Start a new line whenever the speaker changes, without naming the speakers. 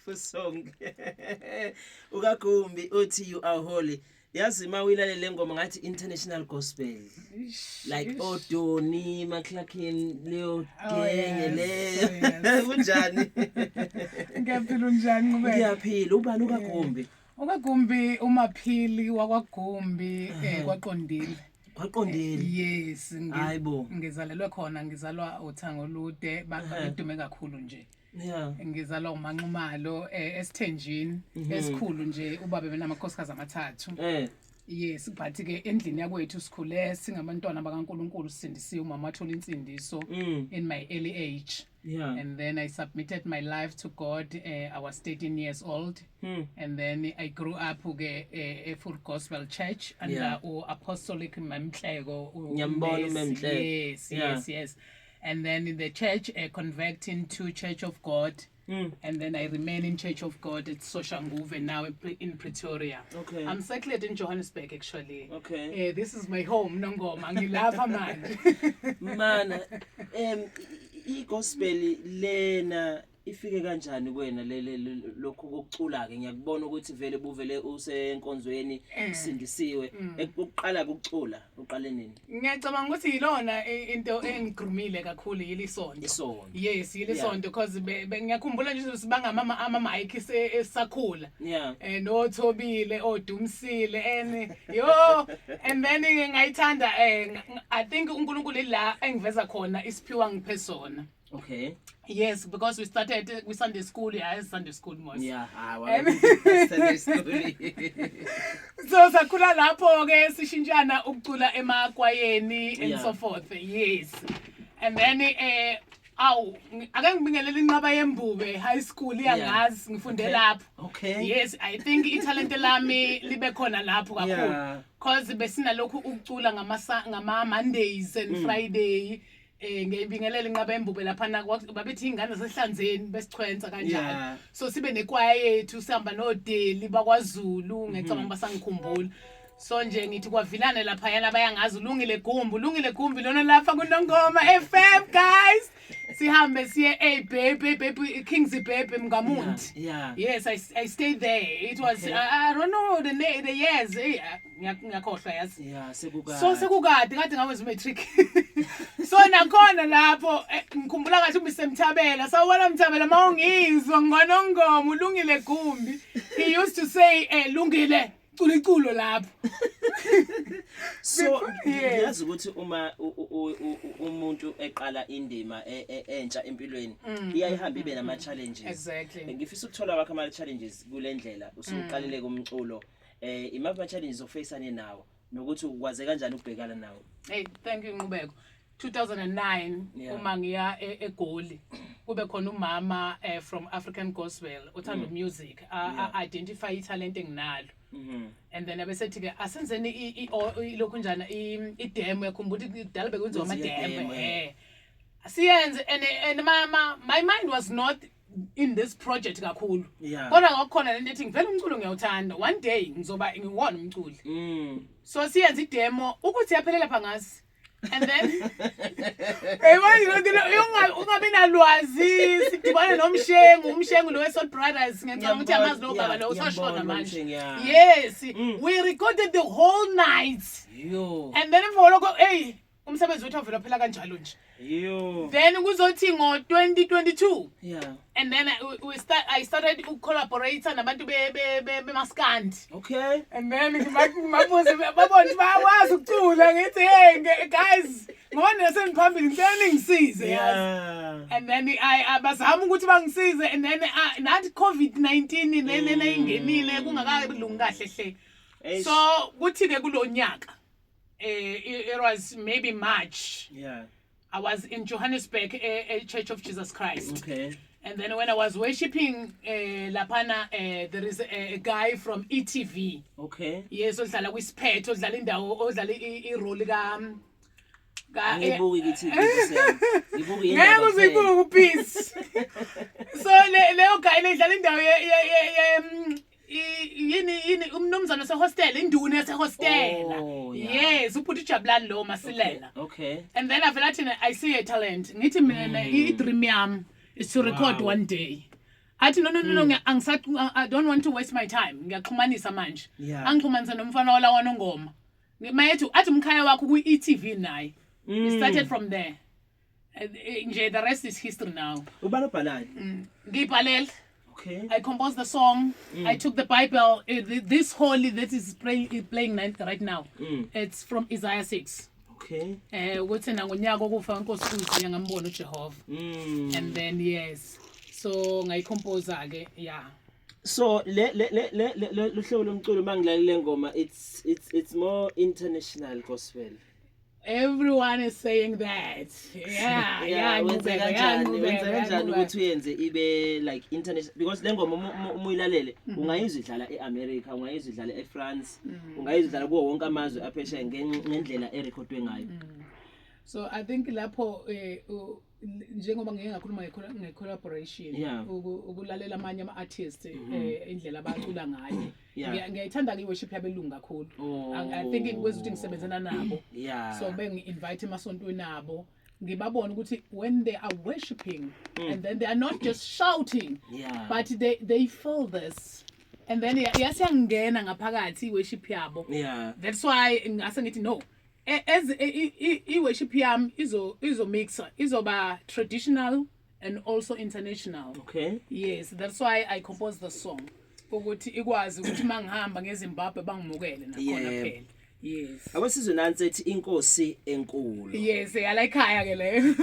beautiful song. Ukagumbi uthi you are holy. Yazi mawilalele ngoma ngathi international gospel. Like Odoni, McClacken, Leo Genge le. Kunjani?
Ngiyaphila unjani Nqubeko?
Ngiyaphila. Ubani ukagumbi?
Ukagumbi umaphili wakwagumbi kwaqondile.
Kwaqondile.
Yes,
hayibo.
Ngizalelwe khona, ngizalwa uThango Lude, badume kakhulu nje.
Yeah.
Ngizalwa uManqumalo eSithenjini, esikhulu nje ubaba benamakhosikazi amathathu. Yes, but ke endlini yakwethu sikhule singabantwana bakaNkulunkulu sindisiwe umama wathola insindiso in my early age.
Yeah.
And then I submitted my life to God. I was 13 years old. And then I grew up a Full Gospel Church under Apostolic Memtlego. Yes. And then in the church, converting to Church of God. And then I remain in Church of God at Soshanguve now in Pretoria.
Okay.
I'm settled in Johannesburg actually.
Okay.
This is my home, Nongoma. Ngilapha
man. I-gospel lena ifike kanjani kuwena lokho kokucula ke ngiyakubona ukuthi vele buvele usenkonzweni sindisiwe ukuqala ukucula uqale nini
ngiyacabanga ukuthi yilona into engigrumile kakhulu yilisonto yes yilisonto because ngiyakhumbula nje sibanga ama mic esakhula no Thobile oDumsile and then ngayithanda I think uNkulunkulu la engiveza khona isiphiwa ngiphesona.
Okay.
Yes, because we started with Sunday school. Yeah, Sunday school most.
Yeah, Sunday school.
So sakhula lapho ke sishintsana ukucula emakwayeni and so forth. Yes. And then ake ngibingelela inqaba yembube high school yangazi ngifunde lapho.
Okay.
Yes, I think italent lami libe khona lapho kakhulu. Because besinalokhu ukucula ngama Mondays and Friday. Ngibingelela inqaba yembube lapha na babethi ingane sehlanzeni besichwenza kanjalo so sibe nekwaya yethu sihamba noDeli bakwaZulu ngicabanga basangikhumbula so nje ngithi kwavilana lapha yana bayangazi ulungile gumbi lona lapha kuNongoma FM guys sihambe siye baby Kings baby Mngamundi. Yes, I stayed there. It was I don't know the years ngiyakhohlwa yazi sekukade kade ngawenza matric so nakhona lapho ngikhumbula ngathi uMsemthabela sawubona Mthabela mawungizwa ngoNongoma ulungile gumbi he used to say lungile culiculo lapho
so yazi ukuthi uma umuntu eqala indima entsha empilweni iyayihamba ibe nama challenges.
Exactly.
Ngifisa ukuthola wakho ama challenges kule ndlela usuqalile kumculo imaphi ama challenges ofacane nawo nokuthi ukwaze kanjani ukubhekana nawo.
Hey, thank you Nqubeko. 2009 uma ngiya eGoli kube khona umama from African Gospel uthanda music identify italent enginalo. And then abesethi ke asenzeni lokhu njana idemo yakhumbula idala bekwenziwa ama demo siyenze and my mind was not in this project kakhulu kodwa ngokukhona lento ethi ngivela umculo ngiyawuthanda one day ngizoba ngiwona umculi so siyenze idemo ukuthi yaphelela phangasi and then ungabi nalwazi sidibana nomshengu lo Soul Brothers ngicabanga ukuthi amazi lo baba lo usashona manje. Yes, we recorded the whole night and then mfoloko umsebenzi wethu avela phela kanjalo nje then kuzothi ngo 2022 and then I started to collaborate nabantu beMaskandi.
Okay.
And then ngimabuze babona bayawazi ukucula ngithi hey guys ngone sengiphambili ngicela ngisize yazi and then abazama ukuthi bangisize and then nathi COVID-19 lena ingenile kungakakulungi kahle hle so kuthi ke kulonyaka it was maybe March. I was in Johannesburg, a Church of Jesus Christ.
Okay.
And then when I was worshiping lapana, there is a guy from ETV.
Okay.
Yes, odlala kwisiphetho odlala indawo odlala irole ka
ngibuki kithi ngibuki
indaba ngeke peace so leyo guy ledlala indawo yini umnumzana sehostel induna yasehostela yes uphuthu Jabulani lo Masilela.
Okay.
And then I see a talent ngithi mina I dream yami is to record one day athi no I don't want to waste my time ngiyaxhumanisa manje
Yeah.
angixhumanisa nomfana wala wanongoma mayethu athi umkhaya wakho ku ETV naye we started from there nje the rest is history now
ubani obhalayo
ngibhalele
okay
I composed the song I took the Bible this holy that is playing right now it's from Isaiah 6
okay
ukuthi ngonyaka okufa inkosi uZiya ngambona uJehova and then yes so ngayicompose ke yeah
so le hlobo lomculo mangilalele ngoma it's more international gospel.
Everyone is saying that. Yeah.
Wenza kanjani ukuthi uyenze ibe like international because le ngoma umuyilalele ungayizwa idlala eAmerica, ungayizwa idlala eFrance, ungayizwa idlala kuwo wonke amazwe aphesheya ngendlela erecordwe ngayo.
So I think lapho njengoba ngeke ngakhuluma nge-collaboration ukulalela amanye ama-artists indlela abacula ngayo ngiyayithanda ke-worship yabelungu kakhulu I think ngikwenza ukuthi ngisebenzana nabo so bengi-invite emasontweni nabo ngibabona ukuthi when they are worshiping and then they are not just shouting but they feel this and then yasiyangena ngaphakathi i-worship yabo that's why ngase ngithi no as i-worship yami izo mixa izoba traditional and also international.
Okay.
Yes, that's why I composed the song ukuthi ikwazi ukuthi mangihamba ngeZimbabwe bangimukele nakhona phela. Yes.
Abasizwe nansi ethi inkosi enkulu.
Yes, yala ekhaya ke leyo.